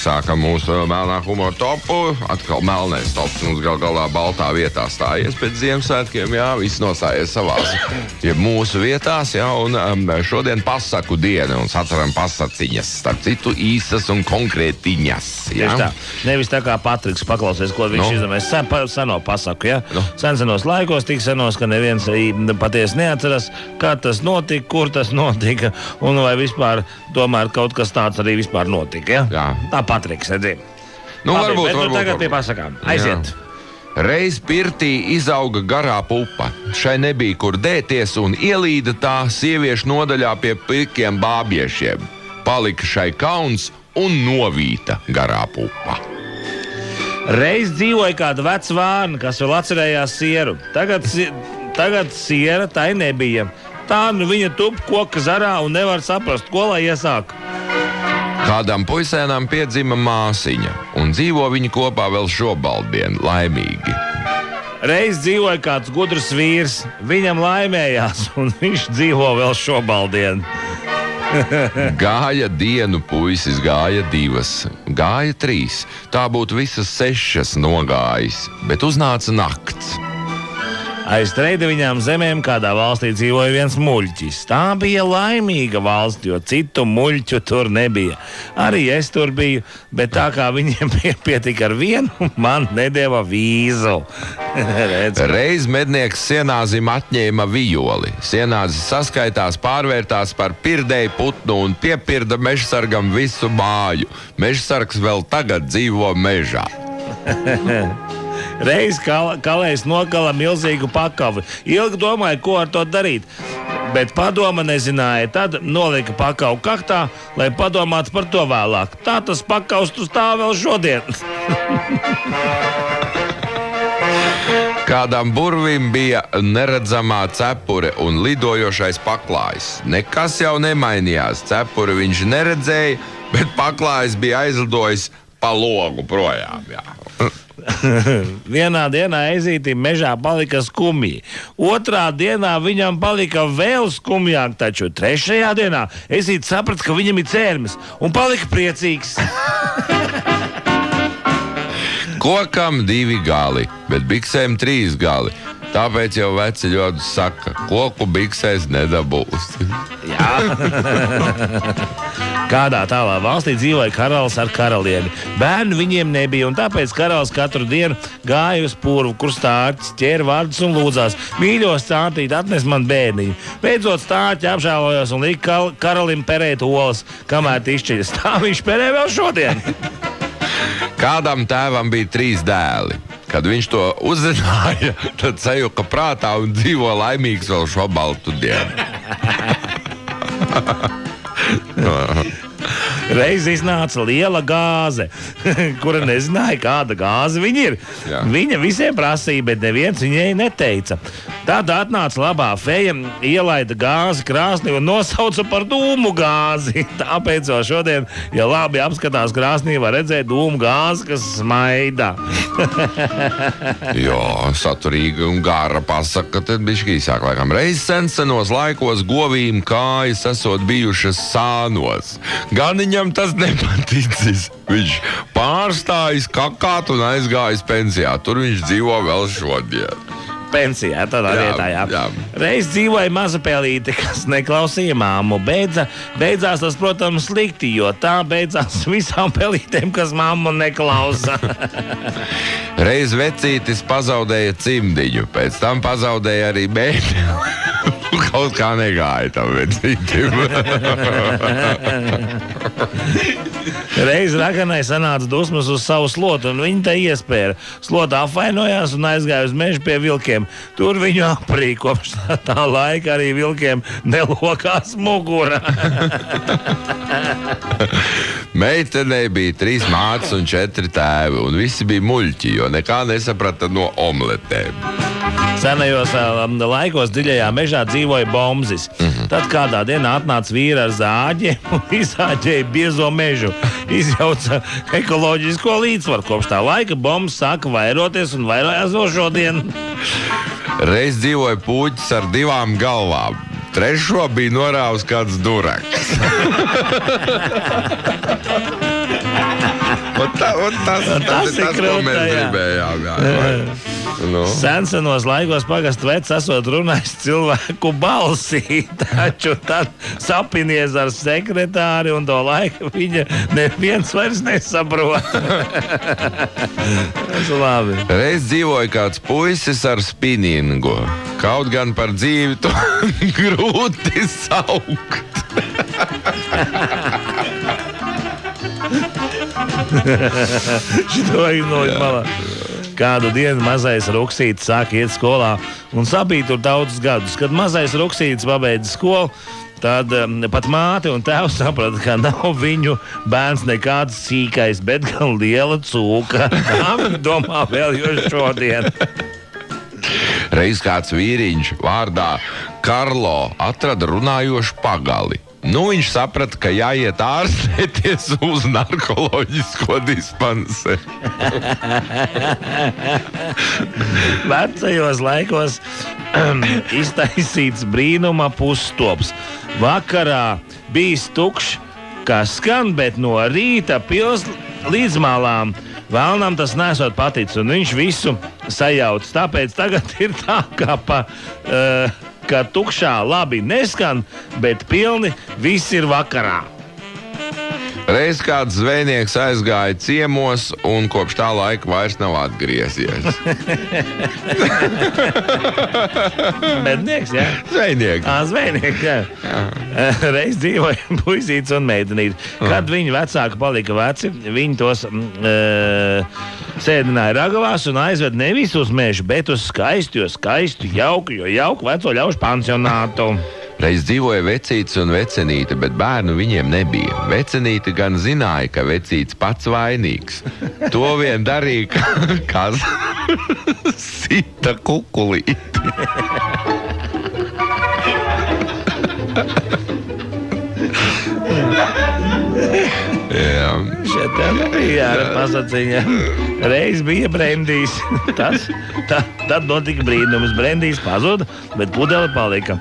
sākam mūsu melnā humora topu. Atkal melnais tops mums galā baltā vietā stājies pēc Ziemassvētkiem, jā, viss nostājies savās, mūsu vietās, jā, un šodien pasaku diena un saturam pasaciņas, starp citu īsas un konkrētiņas, jā. Tieši tā, nevis tā kā Patriks paklausies, ko viņš izdomēs seno pasaku, jā. Senos laikos, tik senos, ka neviens patiesi neatceras, kā tas notika, kur tas notika, un vai vispār tomēr kaut kas tāds arī vispār notika, ja? Jā. Tā Patriks, redzi. Varbūt. Tagad pie pasakām. Aiziet. Jā. Reiz pirtī izauga garā pupa. Šai nebija kur dēties un ielīda tā sieviešu nodaļā pie pirkiem bābiešiem. Palika šai kauns un novīta garā pupa. Reiz dzīvoja kāda veca vārna, kas vēl atcerējās sieru. Tagad siera tai nebija. Tā nu viņa tup koka zarā un nevar saprast, ko lai iesāk. Kādam puisēnam piedzima māsiņa, un dzīvo viņi kopā vēl šobaldienu, laimīgi. Reiz dzīvoja kāds gudrs vīrs, viņam laimējās, un viņš dzīvo vēl šobaldienu. Gāja dienu puisis, gāja 2, gāja 3, tā būtu visas 6 nogājis, bet uznāca nakts. Aiz treideviņām zemēm kādā valstī dzīvoja viens muļķis. Tā bija laimīga valsts, jo citu muļķu tur nebija. Arī es tur biju, bet tā kā viņiem pietika ar vienu, man nedeva vīzu. Reiz mednieks sienāzim atņēma vijoli. Sienāzis saskaitās pārvērtās par pirdēju putnu un piepirda mežsargam visu māju. Mežsargs vēl tagad dzīvo mežā. Reiz kalējs nokala milzīgu pakavi. Ilgi domāja, ko ar to darīt, bet padoma nezināja. Tad nolika pakavu kaktā, lai padomātu par to vēlāk. Tā tas pakavs tur stāv vēl šodien. Kādam burvim bija neredzamā cepure un lidojošais paklājs. Nekas jau nemainījās. Cepuri viņš neredzēja, bet paklājs bija aizlidojis pa logu projām. Jā. Vienā dienā ezītim mežā palika skumji. Otrā dienā viņam palika vēl skumjāk, taču trešajā dienā ezītis saprata, ka viņam ir cērmes un palika priecīgs. Kokam 2 gali, bet biksēm 3 gali. Tāpēc jau veci ļoti saka, koku biksēs nedabūs. Jā. Kādā tālā valstī dzīvoja karalis ar karalieni. Bērnu viņiem nebija, un tāpēc karalis katru dienu gāja uz purvu, kur stāķis ķēra vārdus un lūdzās: mīļo stātīt, atnes man bērniņu. Beidzot stāķi apžēlojās un lika karalim perēt olas, kamēr izšķiļas. Tā viņš perē vēl šodien. Kādam tēvam bija 3 dēli. Kad viņš to uzzināja, tad sajuka prātā un dzīvo laimīgs vēl šo baltu dienu. Reiz iznāca liela gāze, kura nezināja, kāda gāze viņa ir. Jā. Viņa visiem prasīja, bet neviens viņai neteica. Tad atnāca labā feja, ielaida gāzi krāsnī un nosauca par dūmu gāzi. Tāpēc jau šodien, ja labi apskatās krāsnī, var redzēt dūmu gāzi, kas smaida. Jā, saturīga un gara pasaka, tad bišķi īsāk laikam. Reiz senos laikos govīm kājas esot bijušas sānos. Gan viņam tas nepaticis. Viņš pārstājis kakāt un aizgājis pensijā. Tur viņš dzīvo vēl šodien. Pensijā, tādā vietā, jā. Reiz dzīvoja maza pelīte, kas neklausīja māmu. Beidzās tas, protams, slikti, jo tā beidzās visām pelītēm, kas māmu neklausa. Reiz vecītis pazaudēja cimdiņu, pēc tam pazaudēja arī bēteli. Kaut kā negāja tam vecītim. Reiz raganai sanāca dusmas uz savu slotu, un viņa te iespēra. Slota apvainojās un aizgāja uz mežu pie vilkiem. Tur viņu aprīja. Kopš tā laika arī vilkiem nelokās mugura. Meitenei bija 3 mātes un 4 tēvi, un visi bija muļķi, jo nekā nesaprata no omletēm. Senajos laikos dziļajā mežā dzīvoja Bomzis. Tad kādā dienā atnāca vīri ar zāģiem un izāģēja biezo mežu. Izjauca ekoloģisko līdzsvaru. Kopš tā laika Bombs sāka vairoties un vairojās vēl šodien. Reiz dzīvoja puķis ar 2 galvām. Trešo bija norāvis kāds duraks. Tas ir ko mēs gribējām. Senos laikos pagastu vecs esot runājis cilvēku balsī, taču tad sapinies ar sekretāri un to laiku viņa neviens vairs nesaprot. Tas labi. Reiz dzīvoja kāds puisis ar spinningu. Kaut gan par dzīvi to grūti saukt. Šito ignoriet malā. Kādu dienu mazais Ruksītis sāka iet skolā un sabīja tur daudzus gadus. Kad mazais Ruksītis pabeidza skolu, tad pat māte un tēvs saprata, ka nav viņu bērns nekāds sīkais, bet gan liela cūka. Tā viņi domā vēl jo šodien. Reiz kāds vīriņš vārdā Karlo atrada runājošu pagali. Viņš saprata, ka jāiet ārstēties uz narkoloģisko dispanseri. Vecajos laikos iztaisīts brīnuma pusstops. Vakarā bijis tukšs, kas skan, bet no rīta pils līdz malām. Vēlnam tas nesot paticis, un viņš visu sajauc. Tāpēc tagad ir tā, ka tukšā labi neskan, bet pilni viss ir vakarā. Reiz kāds zvejnieks aizgāja ciemos un kopš tā laika vairs nav atgriezies. Mednieks, jā? Zvejnieks. Zvejnieks, jā. Reiz dzīvoja puisīts un meitenīte. Kad viņi vecāki palika veci, viņi tos sēdināja ragavās un aizved nevis uz mežu, bet uz skaistu, jauku veco ļaužu pansionātu. Reiz dzīvoja vecītis un vecenīte, bet bērnu viņiem nebija. Vecenīte gan zināja, ka vecītis pats vainīgs. To vien darīja, kā sita kukulīti. Jā. Šeit bija ar pasaciņa. Reiz bija brendijs. Tad notika brīnums. Brendijs pazuda, bet pudele palika.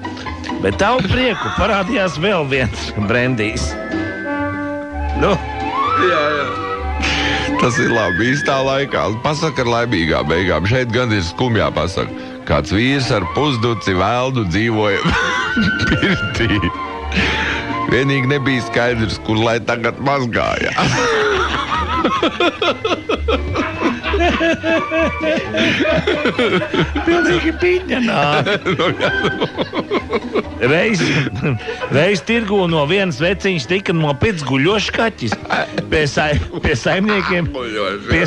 Bet tavu prieku parādījās vēl viens brendijs. Jā. Tas ir labi īstā laikā. Pasaka ar laimīgā beigām. Šeit gan ir skumjā pasaka. Kāds vīrs ar pusduci velnu dzīvoja pirtī. Vienīgi nebija skaidrs, kur lai tagad mazgājās. Pilnīgi piņanā. Reiz tirgū no vienas veciņas tika nopirkts guļošs kaķis. Pie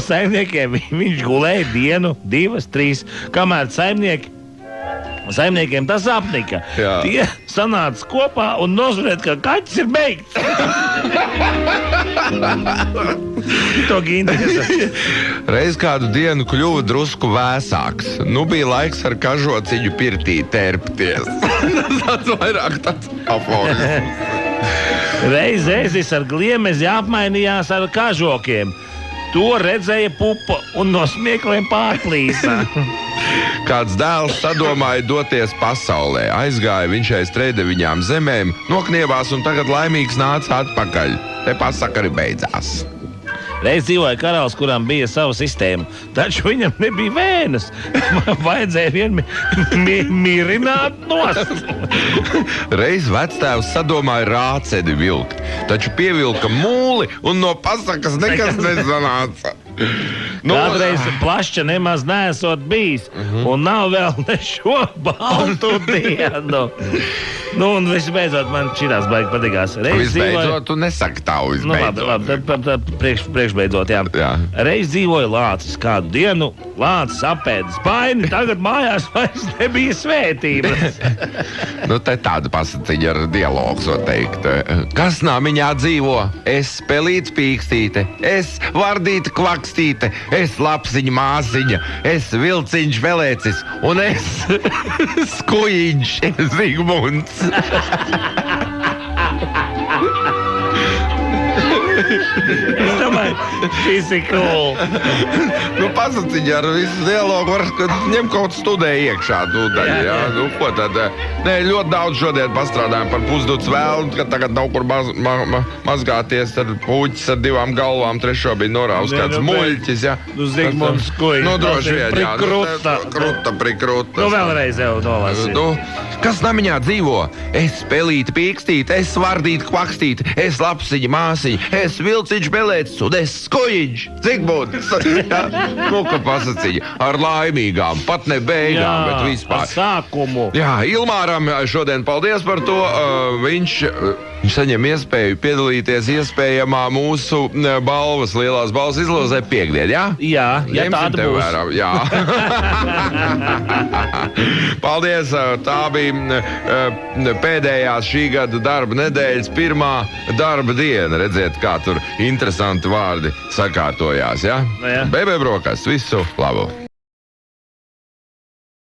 saimniekiem viņš gulēja dienu, 2, 3, kamēr saimniekiem tas apnika. Jā. Tie sanāca kopā un nosprieda, ka kaķis ir beigts. To interesē. Reiz kādu dienu kļuva drusku vēsāks. Bija laiks ar kažociņu pirtī tērpties. Tas vairāk tāds aforisms. Reiz ēzis ar gliemezi apmainījās ar kažokiem. To redzēja pupa un no smiekliem pārplīsa. Kāds dēls sadomāja doties pasaulē. Aizgāja viņš aiz trēdeviņām zemēm, noknievās un tagad laimīgs nāca atpakaļ. Te pasaka arī beidzās. Reiz dzīvoja karalis, kuram bija sava sistēma, taču viņam nebija vēnas. Vajadzēja vien mirināt nost. Reiz vectēvs sadomāja rāceni vilkt, taču pievilka mūli un no pasakas nekas nesanāca. Kādreiz plašķa nemaz neesot bijis, un nav vēl ne šo baltu dienu. Un visbeidzot, man šitās baigi patīkās. Visbeidzot, tu nesaki tā visbeidzot. Labi, priekšbeidzot, jā. Reiz dzīvoja lācis kādu dienu, lācis apēda spaini, tagad mājās vairs nebija svētības. Te tāda pasaciņa ar dialogu, so teikt. Kas namiņā dzīvo? Es pelīts pīkstīte, es vardīte kvakstīte, es lapsiņa māsiņa, es vilciņš velēcis un es skujiņš Zigmunds. Es domāju, Šis ir cool. Nu, pasaciņi ar visu dialogu var ņemt kaut studēju iekšā. Jā. Nu, ko tad? Nē, ļoti daudz šodien pastrādājam par pusduts vēl, kad tagad nav kur mazgāties. Tad puķis ar 2 galvām, 3. bija norāvs kāds muļķis. Jā. Nu, Zigmunds Kuļs. Nu, droši vien, jā. Prikruta. Nu, vēlreiz jau nolasīt. Nu, kas namiņā dzīvo? Es pelīti pīkstīt, es vardīt kvakstīt, es lapsiņa māsiņa, es vilciņš belēts un es skojiņš. Zigmunds. Nu, ka pasaciņa. Ar laimīgām, pat ne beigām, bet vispār. Ar sākumu. Jā, Ilmāram šodien paldies par to. Viņš saņem iespēju piedalīties iespējamā mūsu lielās balvas izlozē piekdien, jā? Jā, ja tāda būs. Vērā, jā. Paldies, tā bija pēdējās šī gada darba nedēļas pirmā darba diena. Redziet, kā tur interesanti vārdi sakārtojās, jā? Jā. Bebe brokas, visu labu!